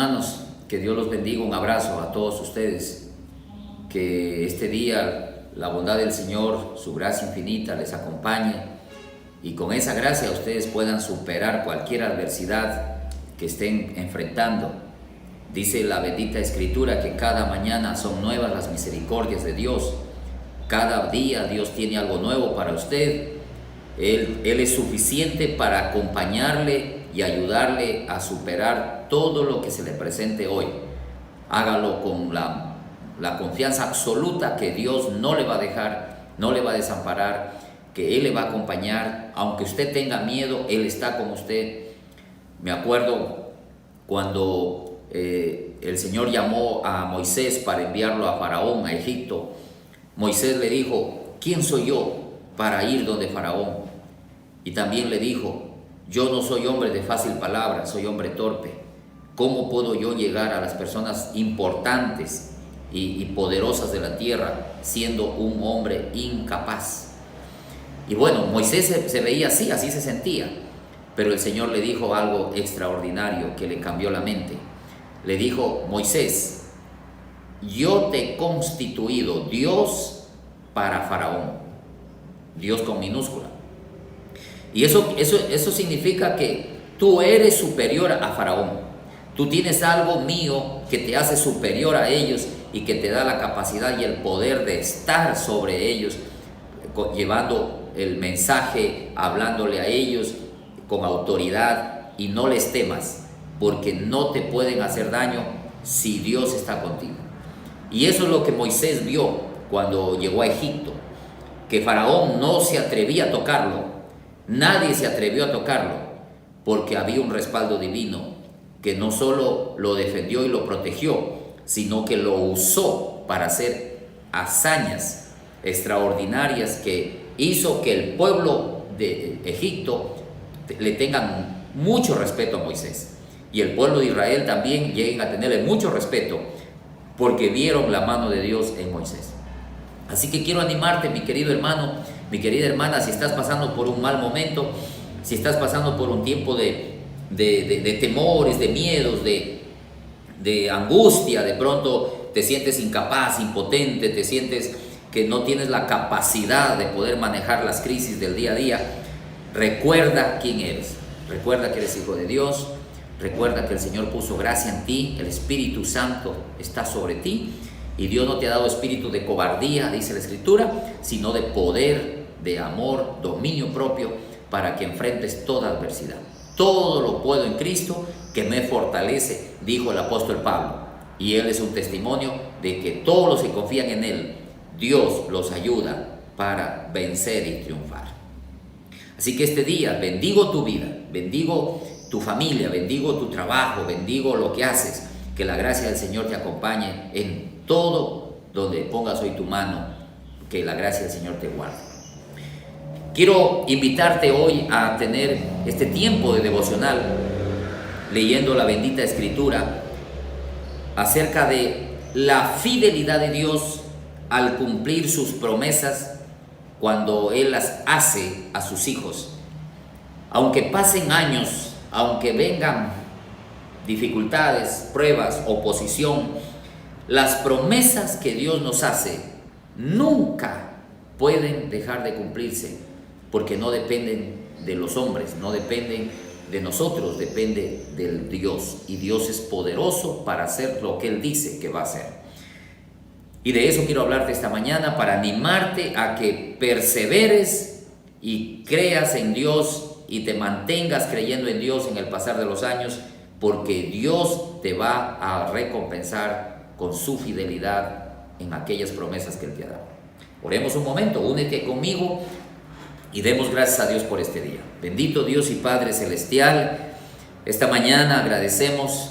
hermanos, que Dios los bendiga, un abrazo a todos ustedes, que este día la bondad del Señor, su gracia infinita les acompañe y con esa gracia ustedes puedan superar cualquier adversidad que estén enfrentando. Dice la bendita Escritura que cada mañana son nuevas las misericordias de Dios, cada día Dios tiene algo nuevo para usted. Él es suficiente para acompañarle y ayudarle a superar todo lo que se le presente hoy. Hágalo con la confianza absoluta que Dios no le va a dejar, no le va a desamparar, que Él le va a acompañar. Aunque usted tenga miedo, Él está con usted. Me acuerdo cuando el Señor llamó a Moisés para enviarlo a Faraón, a Egipto. Moisés le dijo: ¿quién soy yo para ir donde Faraón? Y también le dijo: yo no soy hombre de fácil palabra, soy hombre torpe. ¿Cómo puedo yo llegar a las personas importantes y poderosas de la tierra siendo un hombre incapaz? Y bueno, Moisés se veía así se sentía. Pero el Señor le dijo algo extraordinario que le cambió la mente. Le dijo: Moisés, yo te he constituido Dios para Faraón. Dios con minúscula. Y eso significa que tú eres superior a Faraón. Tú tienes algo mío que te hace superior a ellos y que te da la capacidad y el poder de estar sobre ellos, llevando el mensaje, hablándole a ellos con autoridad. Y no les temas, porque no te pueden hacer daño si Dios está contigo. Y eso es lo que Moisés vio cuando llegó a Egipto, que Faraón no se atrevía a tocarlo. Nadie se atrevió a tocarlo porque había un respaldo divino que no solo lo defendió y lo protegió, sino que lo usó para hacer hazañas extraordinarias que hizo que el pueblo de Egipto le tengan mucho respeto a Moisés, y el pueblo de Israel también lleguen a tenerle mucho respeto porque vieron la mano de Dios en Moisés. Así que quiero animarte, mi querido hermano, mi querida hermana, si estás pasando por un mal momento, si estás pasando por un tiempo de temores, de miedos, de angustia, de pronto te sientes incapaz, impotente, te sientes que no tienes la capacidad de poder manejar las crisis del día a día, recuerda quién eres. Recuerda que eres hijo de Dios. Recuerda que el Señor puso gracia en ti, el Espíritu Santo está sobre ti. Y Dios no te ha dado espíritu de cobardía, dice la Escritura, sino de poder, de amor, dominio propio, para que enfrentes toda adversidad. Todo lo puedo en Cristo que me fortalece, dijo el apóstol Pablo. Y él es un testimonio de que todos los que confían en él, Dios los ayuda para vencer y triunfar. Así que este día bendigo tu vida, bendigo tu familia, bendigo tu trabajo, bendigo lo que haces. Que la gracia del Señor te acompañe en todo donde pongas hoy tu mano, que la gracia del Señor te guarde. Quiero invitarte hoy a tener este tiempo de devocional leyendo la bendita Escritura acerca de la fidelidad de Dios al cumplir sus promesas cuando Él las hace a sus hijos. Aunque pasen años, aunque vengan dificultades, pruebas, oposición, las promesas que Dios nos hace nunca pueden dejar de cumplirse, porque no dependen de los hombres, no dependen de nosotros, depende del Dios. Y Dios es poderoso para hacer lo que Él dice que va a hacer. Y de eso quiero hablarte esta mañana, para animarte a que perseveres y creas en Dios y te mantengas creyendo en Dios en el pasar de los años, porque Dios te va a recompensar con su fidelidad en aquellas promesas que Él te ha dado. Oremos un momento, únete conmigo y demos gracias a Dios por este día. Bendito Dios y Padre Celestial, esta mañana agradecemos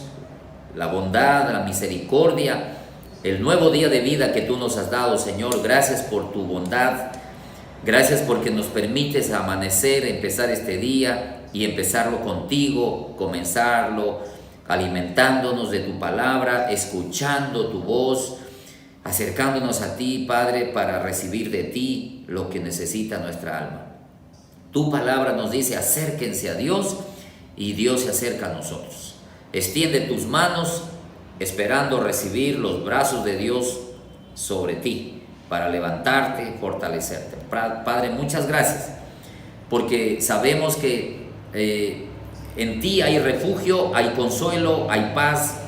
la bondad, la misericordia, el nuevo día de vida que tú nos has dado, Señor. Gracias por tu bondad, gracias porque nos permites amanecer, empezar este día y empezarlo contigo, comenzarlo alimentándonos de tu palabra, escuchando tu voz, acercándonos a ti, Padre, para recibir de ti lo que necesita nuestra alma. Tu palabra nos dice: acérquense a Dios, y Dios se acerca a nosotros. Extiende tus manos esperando recibir los brazos de Dios sobre ti para levantarte, fortalecerte. Padre, muchas gracias, porque sabemos que en ti hay refugio, hay consuelo, hay paz.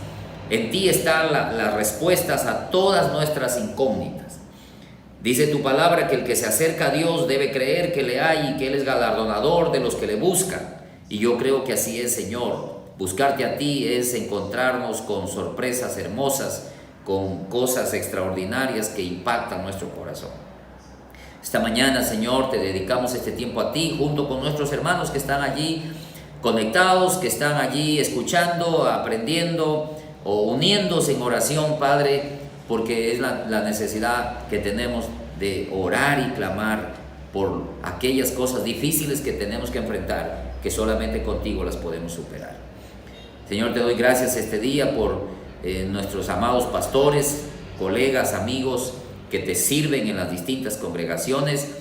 En ti están las respuestas a todas nuestras incógnitas. Dice tu palabra que el que se acerca a Dios debe creer que le hay y que Él es galardonador de los que le buscan. Y yo creo que así es, Señor. Buscarte a ti es encontrarnos con sorpresas hermosas, con cosas extraordinarias que impactan nuestro corazón. Esta mañana, Señor, te dedicamos este tiempo a ti, junto con nuestros hermanos que están allí conectados, que están allí escuchando, aprendiendo o uniéndose en oración, Padre, porque es la necesidad que tenemos de orar y clamar por aquellas cosas difíciles que tenemos que enfrentar, que solamente contigo las podemos superar. Señor, te doy gracias este día por nuestros amados pastores, colegas, amigos que te sirven en las distintas congregaciones.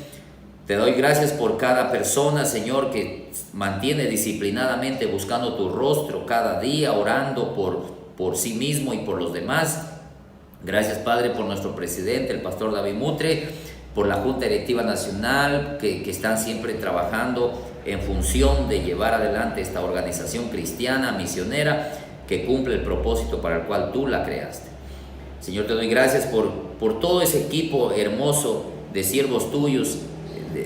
Te doy gracias por cada persona, Señor, que mantiene disciplinadamente buscando tu rostro cada día, orando por sí mismo y por los demás. Gracias, Padre, por nuestro presidente, el pastor David Mutre, por la Junta Directiva Nacional, que están siempre trabajando en función de llevar adelante esta organización cristiana, misionera, que cumple el propósito para el cual tú la creaste. Señor, te doy gracias por todo ese equipo hermoso de siervos tuyos,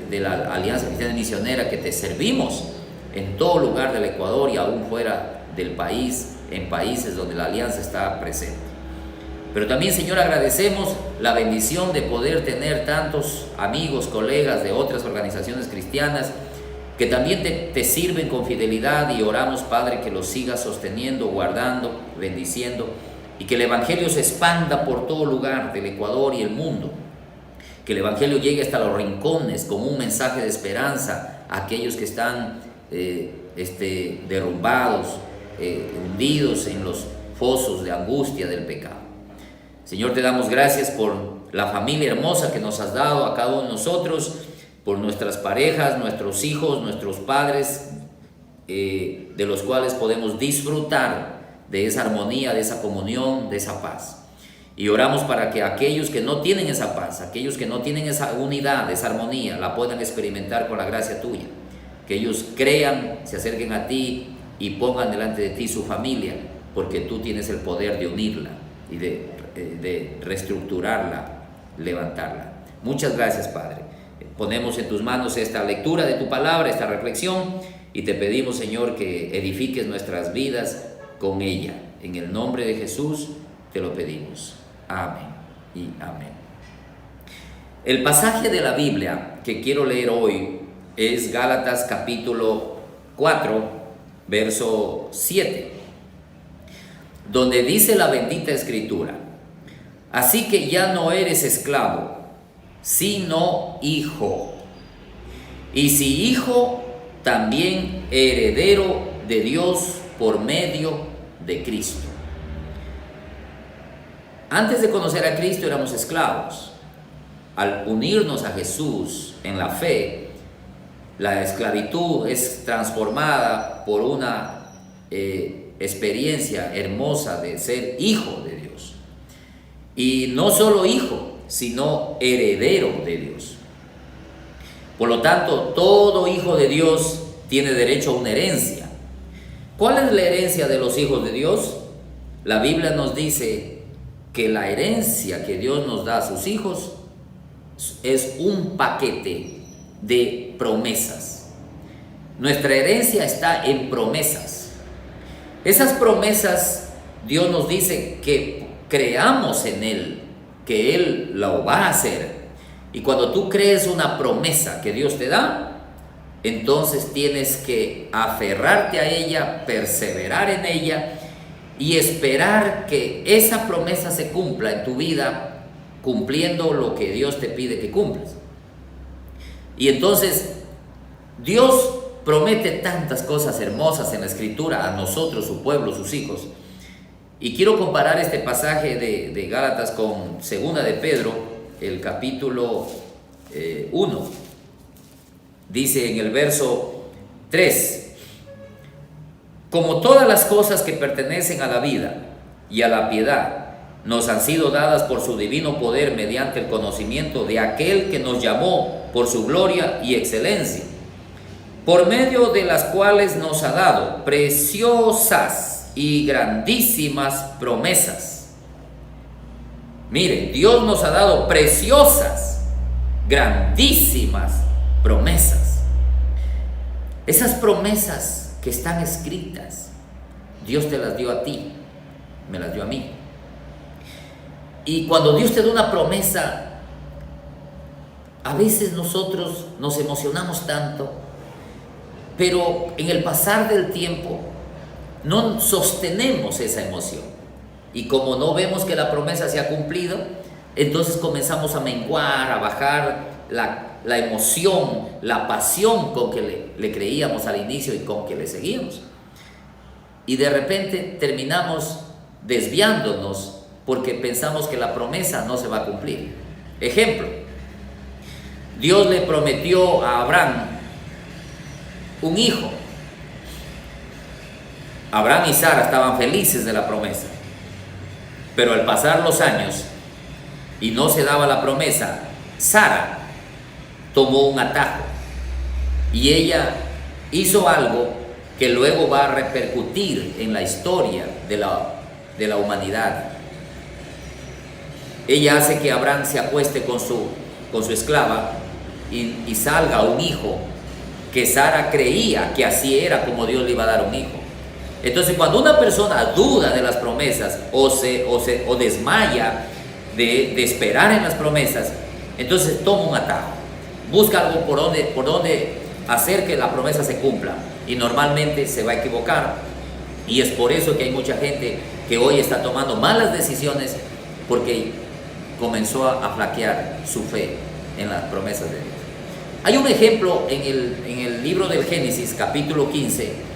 de la Alianza Cristiana Misionera, que te servimos en todo lugar del Ecuador y aún fuera del país, en países donde la Alianza está presente. Pero también, Señor, agradecemos la bendición de poder tener tantos amigos, colegas de otras organizaciones cristianas que también te sirven con fidelidad, y oramos, Padre, que los sigas sosteniendo, guardando, bendiciendo, y que el Evangelio se expanda por todo lugar del Ecuador y el mundo. Que el Evangelio llegue hasta los rincones como un mensaje de esperanza a aquellos que están derrumbados, hundidos en los fosos de angustia del pecado. Señor, te damos gracias por la familia hermosa que nos has dado a cada uno de nosotros, por nuestras parejas, nuestros hijos, nuestros padres, de los cuales podemos disfrutar de esa armonía, de esa comunión, de esa paz. Y oramos para que aquellos que no tienen esa paz, aquellos que no tienen esa unidad, esa armonía, la puedan experimentar con la gracia tuya. Que ellos crean, se acerquen a ti y pongan delante de ti su familia, porque tú tienes el poder de unirla y de reestructurarla, levantarla. Muchas gracias, Padre. Ponemos en tus manos esta lectura de tu palabra, esta reflexión, y te pedimos, Señor, que edifiques nuestras vidas con ella. En el nombre de Jesús te lo pedimos. Amén y amén. El pasaje de la Biblia que quiero leer hoy es Gálatas capítulo 4, verso 7, donde dice la bendita Escritura: así que ya no eres esclavo, sino hijo. Y si hijo, también heredero de Dios por medio de Cristo. Antes de conocer a Cristo éramos esclavos. Al unirnos a Jesús en la fe, la esclavitud es transformada por una experiencia hermosa de ser hijo de Dios. Y no solo hijo, sino heredero de Dios. Por lo tanto, todo hijo de Dios tiene derecho a una herencia. ¿Cuál es la herencia de los hijos de Dios? La Biblia nos dice que la herencia que Dios nos da a sus hijos es un paquete de promesas. Nuestra herencia está en promesas. Esas promesas Dios nos dice que creamos en Él, que Él lo va a hacer. Y cuando tú crees una promesa que Dios te da, entonces tienes que aferrarte a ella, perseverar en ella y esperar que esa promesa se cumpla en tu vida, cumpliendo lo que Dios te pide que cumplas. Y entonces Dios promete tantas cosas hermosas en la Escritura a nosotros, su pueblo, sus hijos. Y quiero comparar este pasaje de Gálatas con Segunda de Pedro, el capítulo 1. Dice en el verso 3: Como todas las cosas que pertenecen a la vida y a la piedad nos han sido dadas por su divino poder mediante el conocimiento de aquel que nos llamó por su gloria y excelencia, por medio de las cuales nos ha dado preciosas y grandísimas promesas. Mire, Dios nos ha dado preciosas, grandísimas promesas. Esas promesas que están escritas, Dios te las dio a ti, me las dio a mí. Y cuando Dios te da una promesa, a veces nosotros nos emocionamos tanto, pero en el pasar del tiempo no sostenemos esa emoción. Y como no vemos que la promesa se ha cumplido, entonces comenzamos a menguar, a bajar la emoción, la pasión con que le creíamos al inicio y con que le seguíamos. Y de repente terminamos desviándonos porque pensamos que la promesa no se va a cumplir. Ejemplo, Dios le prometió a Abraham un hijo. Abraham y Sara estaban felices de la promesa, pero al pasar los años y no se daba la promesa, Sara tomó un atajo y ella hizo algo que luego va a repercutir en la historia de la humanidad. Ella hace que Abraham se acueste con su esclava y salga un hijo que Sara creía que así era como Dios le iba a dar un hijo. Entonces, cuando una persona duda de las promesas o desmaya de esperar en las promesas, entonces toma un atajo, busca algo por donde hacer que la promesa se cumpla, y normalmente se va a equivocar. Y es por eso que hay mucha gente que hoy está tomando malas decisiones, porque comenzó a flaquear su fe en las promesas de Dios. Hay un ejemplo en el libro del Génesis, capítulo 15,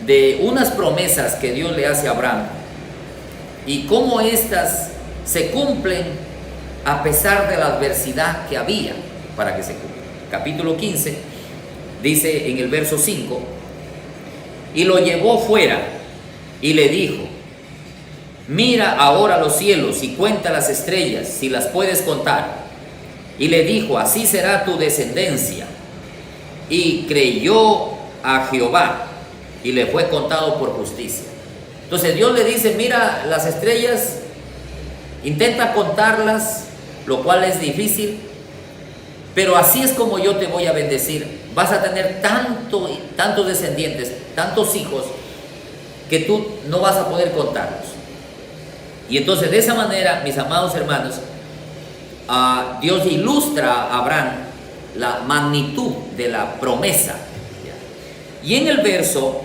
de unas promesas que Dios le hace a Abraham y cómo éstas se cumplen a pesar de la adversidad que había para que se cumplan. Capítulo 15 dice en el verso 5: y lo llevó fuera y le dijo: mira ahora los cielos y cuenta las estrellas, si las puedes contar. Y le dijo: así será tu descendencia. Y creyó a Jehová y le fue contado por justicia. Entonces Dios le dice: mira las estrellas, intenta contarlas, lo cual es difícil, pero así es como yo te voy a bendecir. Vas a tener tantos descendientes, tantos hijos, que tú no vas a poder contarlos. Y entonces de esa manera, mis amados hermanos, Dios ilustra a Abraham la magnitud de la promesa. Y en el verso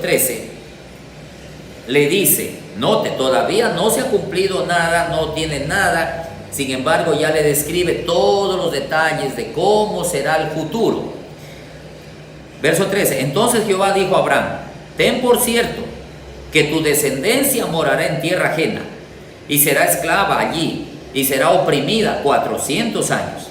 13 le dice: note, todavía no se ha cumplido nada, no tiene nada, sin embargo ya le describe todos los detalles de cómo será el futuro. Verso 13: entonces Jehová dijo a Abraham: ten por cierto que tu descendencia morará en tierra ajena y será esclava allí y será oprimida 400 años.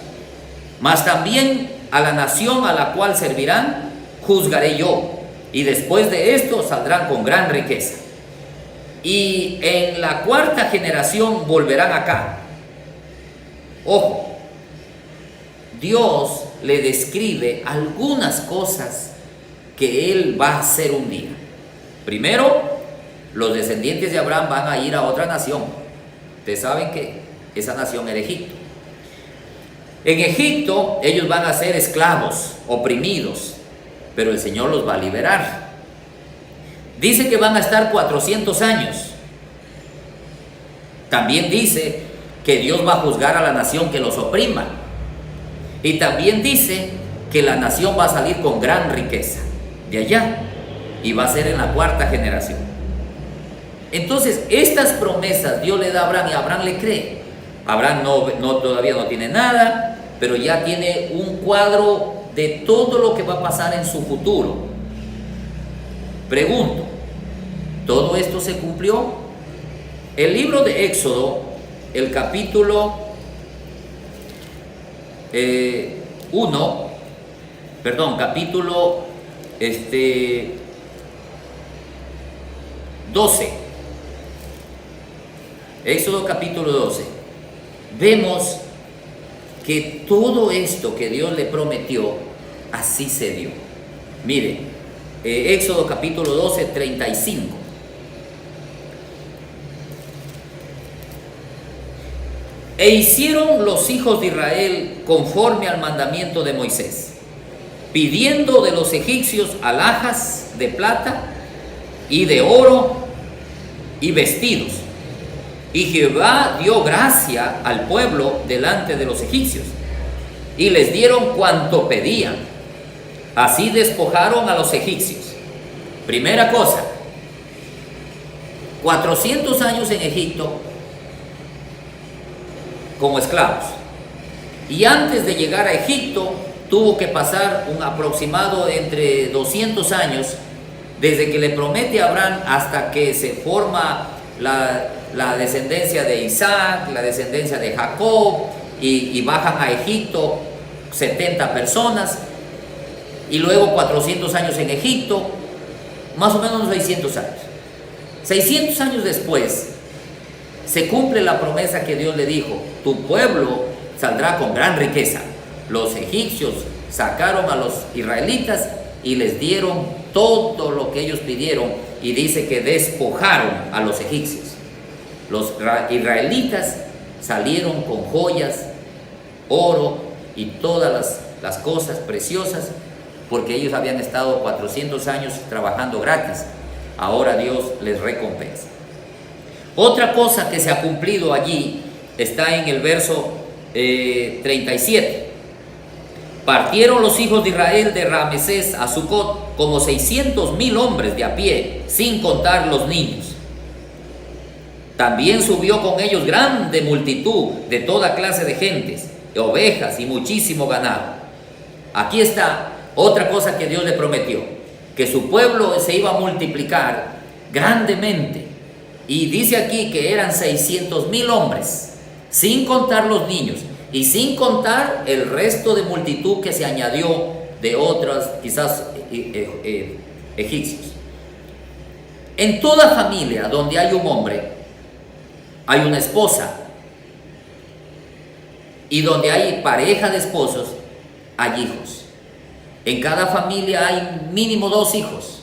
Mas también a la nación a la cual servirán juzgaré yo, y después de esto saldrán con gran riqueza. Y en la cuarta generación volverán acá. Ojo, Dios le describe algunas cosas que Él va a hacer un día. Primero, los descendientes de Abraham van a ir a otra nación. Ustedes saben que esa nación era Egipto. En Egipto ellos van a ser esclavos, oprimidos, pero el Señor los va a liberar. Dice que van a estar 400 años. También dice que Dios va a juzgar a la nación que los oprima. Y también dice que la nación va a salir con gran riqueza de allá, y va a ser en la cuarta generación. Entonces, estas promesas Dios le da a Abraham y Abraham le cree. Abraham todavía no tiene nada, pero ya tiene un cuadro de todo lo que va a pasar en su futuro. Pregunto, ¿todo esto se cumplió? El libro de Éxodo, el capítulo 1, capítulo 12. Éxodo capítulo 12. Vemos que todo esto que Dios le prometió, así se dio. Mire, Éxodo capítulo 12, 35. E hicieron los hijos de Israel conforme al mandamiento de Moisés, pidiendo de los egipcios alhajas de plata y de oro y vestidos. Y Jehová dio gracia al pueblo delante de los egipcios, y les dieron cuanto pedían. Así despojaron a los egipcios. Primera cosa, 400 años en Egipto como esclavos. Y antes de llegar a Egipto, tuvo que pasar un aproximado entre 200 años, desde que le promete a Abraham hasta que se forma la descendencia de Isaac, la descendencia de Jacob, y bajan a Egipto 70 personas, y luego 400 años en Egipto, más o menos 600 años. 600 años después, se cumple la promesa que Dios le dijo: tu pueblo saldrá con gran riqueza. Los egipcios sacaron a los israelitas y les dieron todo lo que ellos pidieron, y dice que despojaron a los egipcios. Los israelitas salieron con joyas, oro y todas las cosas preciosas, porque ellos habían estado 400 años trabajando gratis. Ahora Dios les recompensa. Otra cosa que se ha cumplido allí está en el verso 37. Partieron los hijos de Israel de Ramesés a Sucot como 600,000 hombres de a pie, sin contar los niños. También subió con ellos grande multitud de toda clase de gentes, de ovejas y muchísimo ganado. Aquí está otra cosa que Dios le prometió: que su pueblo se iba a multiplicar grandemente. Y dice aquí que eran 600,000 hombres, sin contar los niños y sin contar el resto de multitud que se añadió de otras, quizás egipcios. En toda familia donde hay un hombre, hay una esposa, y donde hay pareja de esposos, hay hijos. En cada familia hay mínimo 2 hijos,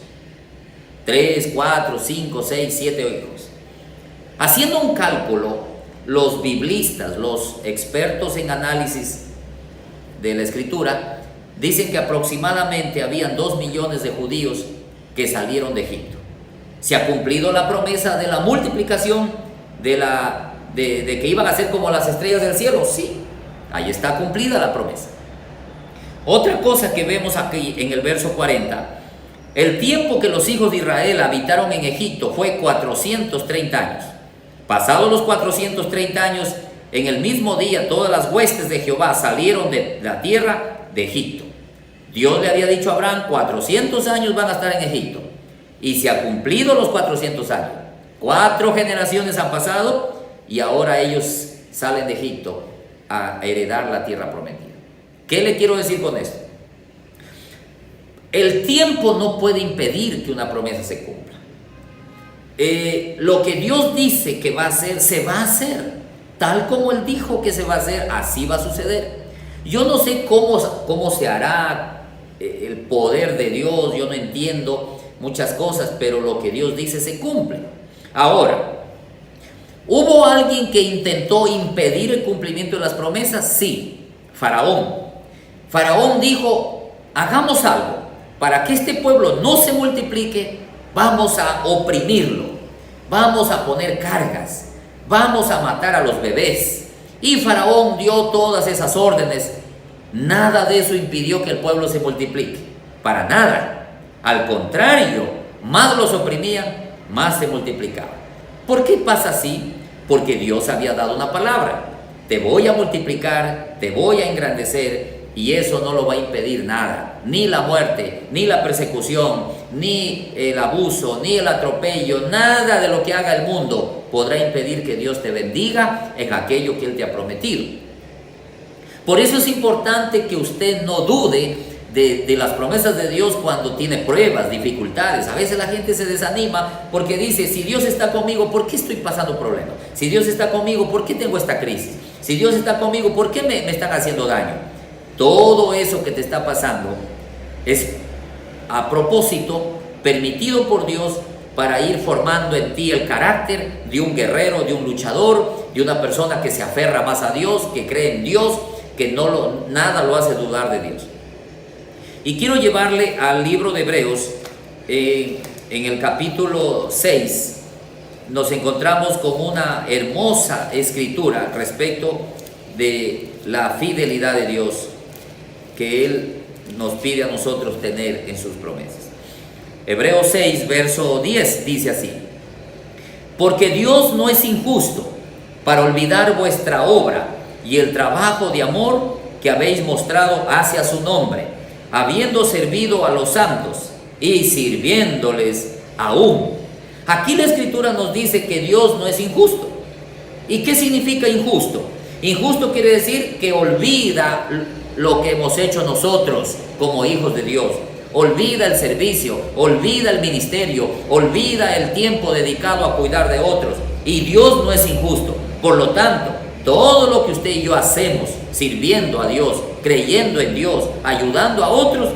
3, 4, 5, 6, 7 hijos. Haciendo un cálculo, los biblistas, los expertos en análisis de la escritura, dicen que aproximadamente habían 2 millones de judíos que salieron de Egipto. Se ha cumplido la promesa de la multiplicación, de que iban a ser como las estrellas del cielo. Sí, ahí está cumplida la promesa. Otra cosa que vemos aquí en el verso 40: el tiempo que los hijos de Israel habitaron en Egipto fue 430 años. Pasados los 430 años, en el mismo día todas las huestes de Jehová salieron de la tierra de Egipto. Dios le había dicho a Abraham: 400 años van a estar en Egipto. Y se ha cumplido los 400 años. 4 generaciones han pasado y ahora ellos salen de Egipto a heredar la tierra prometida. ¿Qué le quiero decir con esto? El tiempo no puede impedir que una promesa se cumpla. Lo que Dios dice que va a hacer, se va a hacer. Tal como Él dijo que se va a hacer, así va a suceder. Yo no sé cómo se hará el poder de Dios, yo no entiendo muchas cosas, pero lo que Dios dice se cumple. Ahora, ¿hubo alguien que intentó impedir el cumplimiento de las promesas? Sí, Faraón. Faraón dijo: hagamos algo para que este pueblo no se multiplique. Vamos a oprimirlo, vamos a poner cargas, vamos a matar a los bebés. Y Faraón dio todas esas órdenes. Nada de eso impidió que el pueblo se multiplique, para nada. Al contrario, más los oprimían, más se multiplicaban. ¿Por qué pasa así? Porque Dios había dado una palabra: te voy a multiplicar, te voy a engrandecer, y eso no lo va a impedir nada. Ni la muerte, ni la persecución, ni el abuso, ni el atropello, nada de lo que haga el mundo podrá impedir que Dios te bendiga en aquello que Él te ha prometido. Por eso es importante que usted no dude de las promesas de Dios cuando tiene pruebas, dificultades. A veces la gente se desanima porque dice, si Dios está conmigo, ¿por qué estoy pasando problemas? Si Dios está conmigo, ¿por qué tengo esta crisis? Si Dios está conmigo, ¿por qué me están haciendo daño? Todo eso que te está pasando es a propósito, permitido por Dios, para ir formando en ti el carácter de un guerrero, de un luchador, de una persona que se aferra más a Dios, que cree en Dios, que nada lo hace dudar de Dios. Y quiero llevarle al libro de Hebreos, en el capítulo 6, nos encontramos con una hermosa escritura respecto de la fidelidad de Dios que Él nos pide a nosotros tener en sus promesas. Hebreos 6, verso 10 dice así: porque Dios no es injusto para olvidar vuestra obra y el trabajo de amor que habéis mostrado hacia su nombre, habiendo servido a los santos y sirviéndoles aún. Aquí la Escritura nos dice que Dios no es injusto. ¿Y qué significa injusto? Injusto quiere decir que olvida lo que hemos hecho nosotros como hijos de Dios. Olvida el servicio, olvida el ministerio, olvida el tiempo dedicado a cuidar de otros. Y Dios no es injusto. Por lo tanto, todo lo que usted y yo hacemos sirviendo a Dios, creyendo en Dios, ayudando a otros,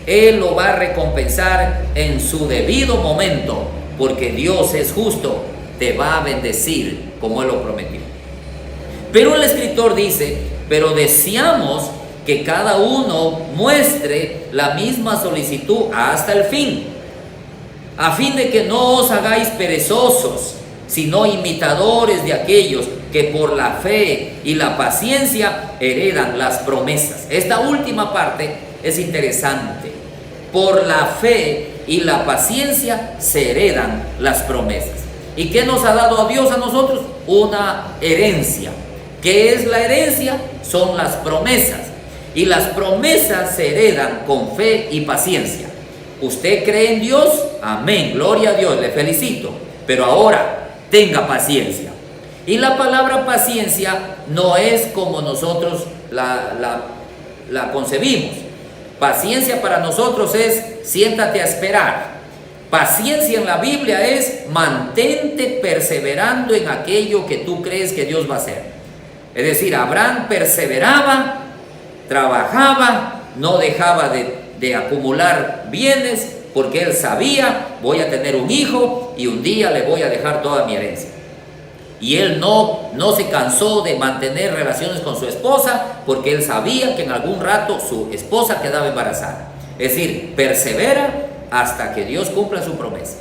Él lo va a recompensar en su debido momento, porque Dios es justo, te va a bendecir como Él lo prometió. Pero el escritor dice, pero deseamos que cada uno muestre la misma solicitud hasta el fin, a fin de que no os hagáis perezosos, sino imitadores de aquellos que por la fe y la paciencia heredan las promesas. Esta última parte es interesante. Por la fe y la paciencia se heredan las promesas. ¿Y qué nos ha dado a Dios a nosotros? Una herencia. ¿Qué es la herencia? Son las promesas. Y las promesas se heredan con fe y paciencia. ¿Usted cree en Dios? Amén, gloria a Dios, le felicito. Pero ahora, tenga paciencia. Y la palabra paciencia no es como nosotros la concebimos. Paciencia para nosotros es siéntate a esperar. Paciencia en la Biblia es mantente perseverando en aquello que tú crees que Dios va a hacer. Es decir, Abraham perseveraba, trabajaba, no dejaba de acumular bienes, porque él sabía, voy a tener un hijo y un día le voy a dejar toda mi herencia. Y él no se cansó de mantener relaciones con su esposa, porque él sabía que en algún rato su esposa quedaba embarazada. Es decir, persevera hasta que Dios cumpla su promesa.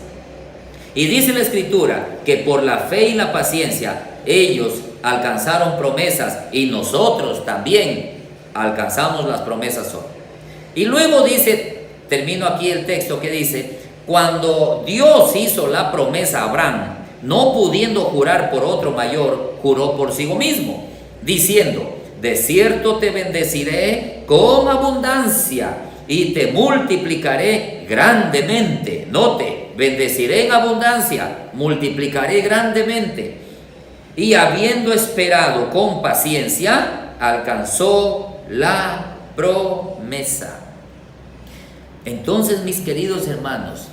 Y dice la Escritura que por la fe y la paciencia ellos alcanzaron promesas, y nosotros también alcanzamos las promesas hoy. Y luego dice, termino aquí el texto que dice, cuando Dios hizo la promesa a Abraham, no pudiendo jurar por otro mayor, juró por sí mismo, diciendo, de cierto te bendeciré con abundancia y te multiplicaré grandemente. Note, bendeciré en abundancia, multiplicaré grandemente. Y habiendo esperado con paciencia, alcanzó la promesa. Entonces, mis queridos hermanos,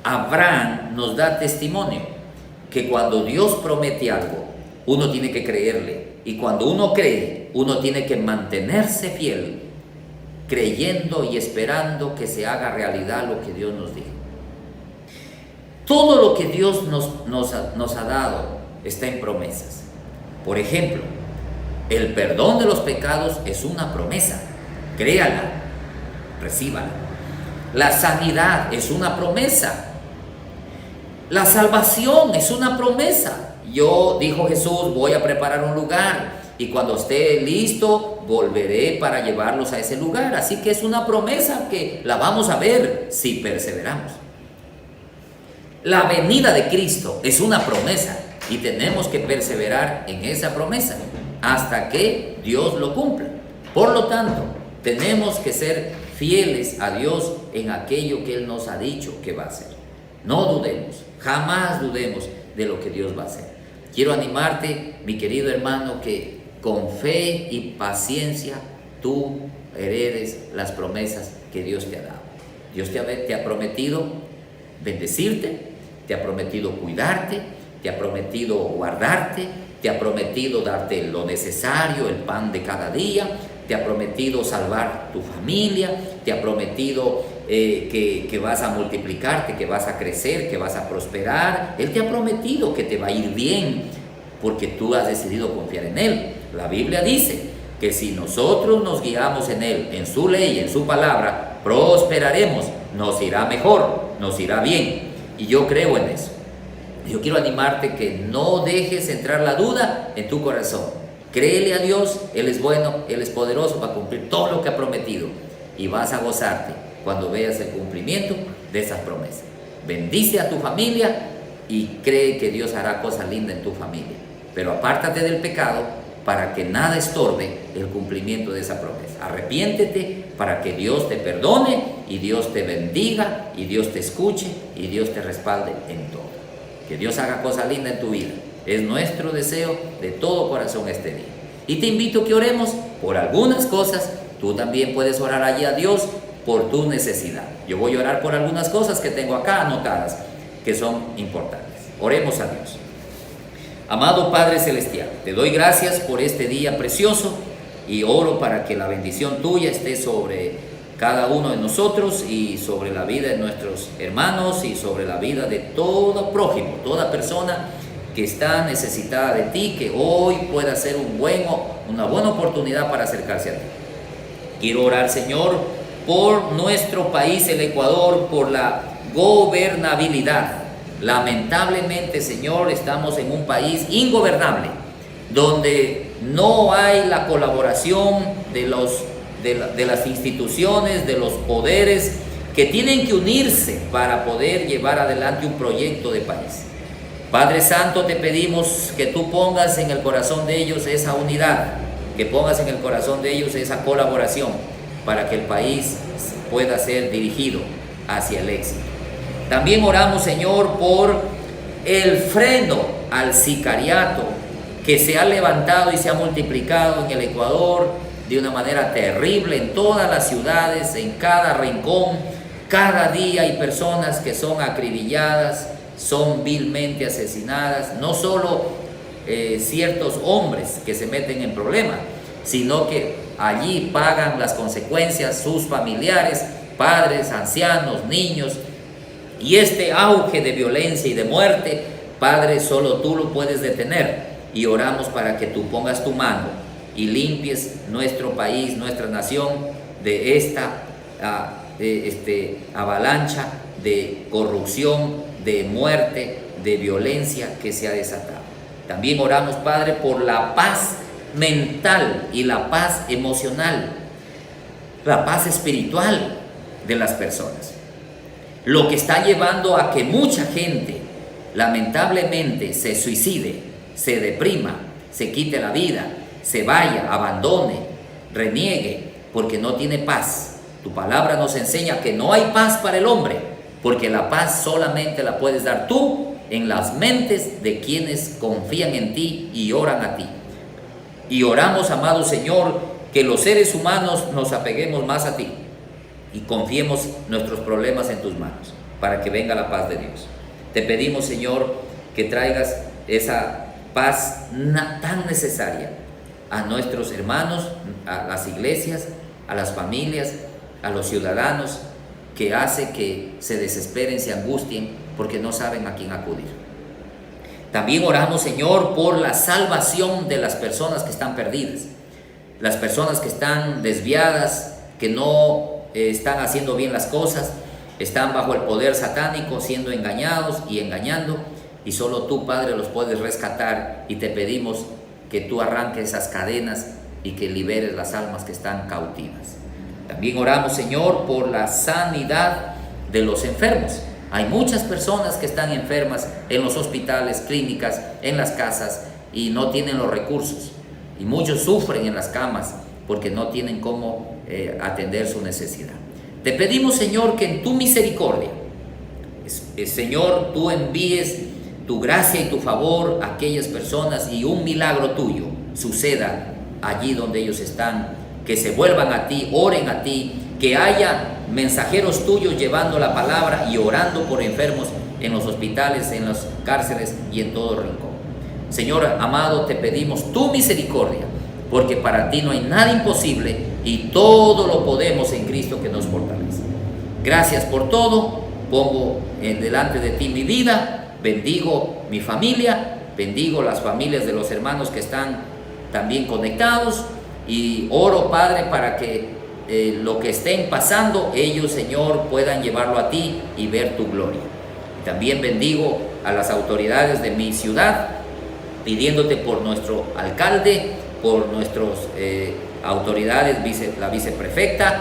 Abraham nos da testimonio que cuando Dios promete algo, uno tiene que creerle. Y cuando uno cree, uno tiene que mantenerse fiel, creyendo y esperando que se haga realidad lo que Dios nos dijo. Todo lo que Dios nos ha dado está en promesas. Por ejemplo, el perdón de los pecados es una promesa. Créala, recíbala. La sanidad es una promesa. La salvación es una promesa. Dijo Jesús, voy a preparar un lugar y cuando esté listo volveré para llevarlos a ese lugar. Así que es una promesa que la vamos a ver si perseveramos. La venida de Cristo es una promesa y tenemos que perseverar en esa promesa hasta que Dios lo cumpla. Por lo tanto, tenemos que ser fieles a Dios en aquello que Él nos ha dicho que va a hacer. No dudemos, jamás dudemos de lo que Dios va a hacer. Quiero animarte, mi querido hermano, que con fe y paciencia tú heredes las promesas que Dios te ha dado. Dios te ha prometido bendecirte, te ha prometido cuidarte, te ha prometido guardarte, te ha prometido darte lo necesario, el pan de cada día, te ha prometido salvar tu familia, te ha prometido que vas a multiplicarte, que vas a crecer, que vas a prosperar. Él te ha prometido que te va a ir bien porque tú has decidido confiar en Él. La Biblia dice que si nosotros nos guiamos en Él, en su ley, en su palabra, prosperaremos, nos irá mejor, nos irá bien. Y yo creo en eso. Yo quiero animarte que no dejes entrar la duda en tu corazón. Créele a Dios, Él es bueno, Él es poderoso para cumplir todo lo que ha prometido. Y vas a gozarte cuando veas el cumplimiento de esas promesas. Bendice a tu familia y cree que Dios hará cosas lindas en tu familia. Pero apártate del pecado para que nada estorbe el cumplimiento de esa promesa. Arrepiéntete para que Dios te perdone y Dios te bendiga y Dios te escuche y Dios te respalde en todo. Que Dios haga cosas lindas en tu vida. Es nuestro deseo de todo corazón este día. Y te invito a que oremos por algunas cosas. Tú también puedes orar allí a Dios por tu necesidad. Yo voy a orar por algunas cosas que tengo acá anotadas que son importantes. Oremos a Dios. Amado Padre Celestial, te doy gracias por este día precioso y oro para que la bendición tuya esté sobre cada uno de nosotros y sobre la vida de nuestros hermanos y sobre la vida de todo prójimo, toda persona que está necesitada de ti, que hoy pueda ser una buena oportunidad para acercarse a ti. Quiero orar, Señor, por nuestro país, el Ecuador, por la gobernabilidad. Lamentablemente, Señor, estamos en un país ingobernable, donde no hay la colaboración de las instituciones, de los poderes que tienen que unirse para poder llevar adelante un proyecto de país. Padre Santo, te pedimos que tú pongas en el corazón de ellos esa unidad, que pongas en el corazón de ellos esa colaboración para que el país pueda ser dirigido hacia el éxito. También oramos, Señor, por el freno al sicariato que se ha levantado y se ha multiplicado en el Ecuador de una manera terrible en todas las ciudades, en cada rincón. Cada día hay personas que son acribilladas, son vilmente asesinadas, no solo ciertos hombres que se meten en problemas, sino que allí pagan las consecuencias sus familiares, padres, ancianos, niños. Y este auge de violencia y de muerte, Padre, solo tú lo puedes detener. Y oramos para que tú pongas tu mano y limpies nuestro país, nuestra nación de esta avalancha de corrupción, de muerte, de violencia que se ha desatado. También oramos, Padre, por la paz mental y la paz emocional, la paz espiritual de las personas. Lo que está llevando a que mucha gente lamentablemente se suicide, se deprima, se quite la vida, se vaya, abandone, reniegue, porque no tiene paz. Tu palabra nos enseña que no hay paz para el hombre, porque la paz solamente la puedes dar tú en las mentes de quienes confían en ti y oran a ti. Y oramos, amado Señor, que los seres humanos nos apeguemos más a ti y confiemos nuestros problemas en tus manos, para que venga la paz de Dios. Te pedimos, Señor, que traigas esa paz tan necesaria a nuestros hermanos, a las iglesias, a las familias, a los ciudadanos, que hace que se desesperen, se angustien, porque no saben a quién acudir. También oramos, Señor, por la salvación de las personas que están perdidas, las personas que están desviadas, que no están haciendo bien las cosas, están bajo el poder satánico, siendo engañados y engañando, y solo tú, Padre, los puedes rescatar, y te pedimos que tú arranques esas cadenas y que liberes las almas que están cautivas. También oramos, Señor, por la sanidad de los enfermos. Hay muchas personas que están enfermas en los hospitales, clínicas, en las casas, y no tienen los recursos, y muchos sufren en las camas porque no tienen cómo atender su necesidad. Te pedimos, Señor, que en tu misericordia, Señor, tú envíes tu gracia y tu favor a aquellas personas y un milagro tuyo suceda allí donde ellos están que se vuelvan a ti, oren a ti, que haya mensajeros tuyos llevando la palabra y orando por enfermos en los hospitales, en las cárceles y en todo rincón. Señor amado, te pedimos tu misericordia, porque para ti no hay nada imposible y todo lo podemos en Cristo que nos fortalece. Gracias por todo. Pongo delante de ti mi vida, bendigo mi familia, bendigo las familias de los hermanos que están también conectados y oro, Padre, para que lo que estén pasando, ellos, Señor, puedan llevarlo a ti y ver tu gloria. Y también bendigo a las autoridades de mi ciudad, pidiéndote por nuestro alcalde, por nuestras autoridades, la viceprefecta,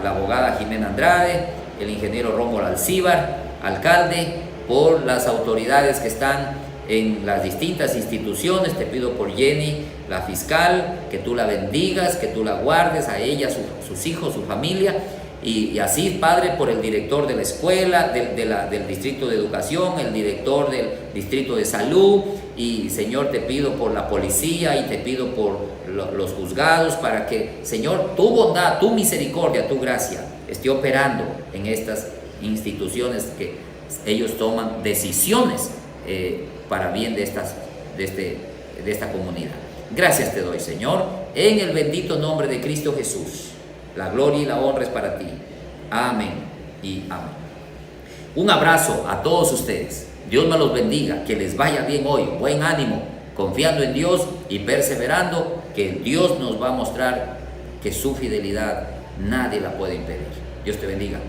la abogada Jimena Andrade, el ingeniero Rómulo Alcíbar, alcalde, por las autoridades que están en las distintas instituciones. Te pido por Jenny, la fiscal, que tú la bendigas, que tú la guardes, a ella, sus hijos, su familia, y así, Padre, por el director de la escuela, del Distrito de Educación, el director del Distrito de Salud, y Señor, te pido por la policía y te pido por los juzgados, para que, Señor, tu bondad, tu misericordia, tu gracia esté operando en estas instituciones, que ellos toman decisiones para bien de esta comunidad. Gracias te doy, Señor, en el bendito nombre de Cristo Jesús. La gloria y la honra es para ti. Amén y amén. Un abrazo a todos ustedes. Dios me los bendiga, que les vaya bien hoy, buen ánimo, confiando en Dios y perseverando, que Dios nos va a mostrar que su fidelidad nadie la puede impedir. Dios te bendiga.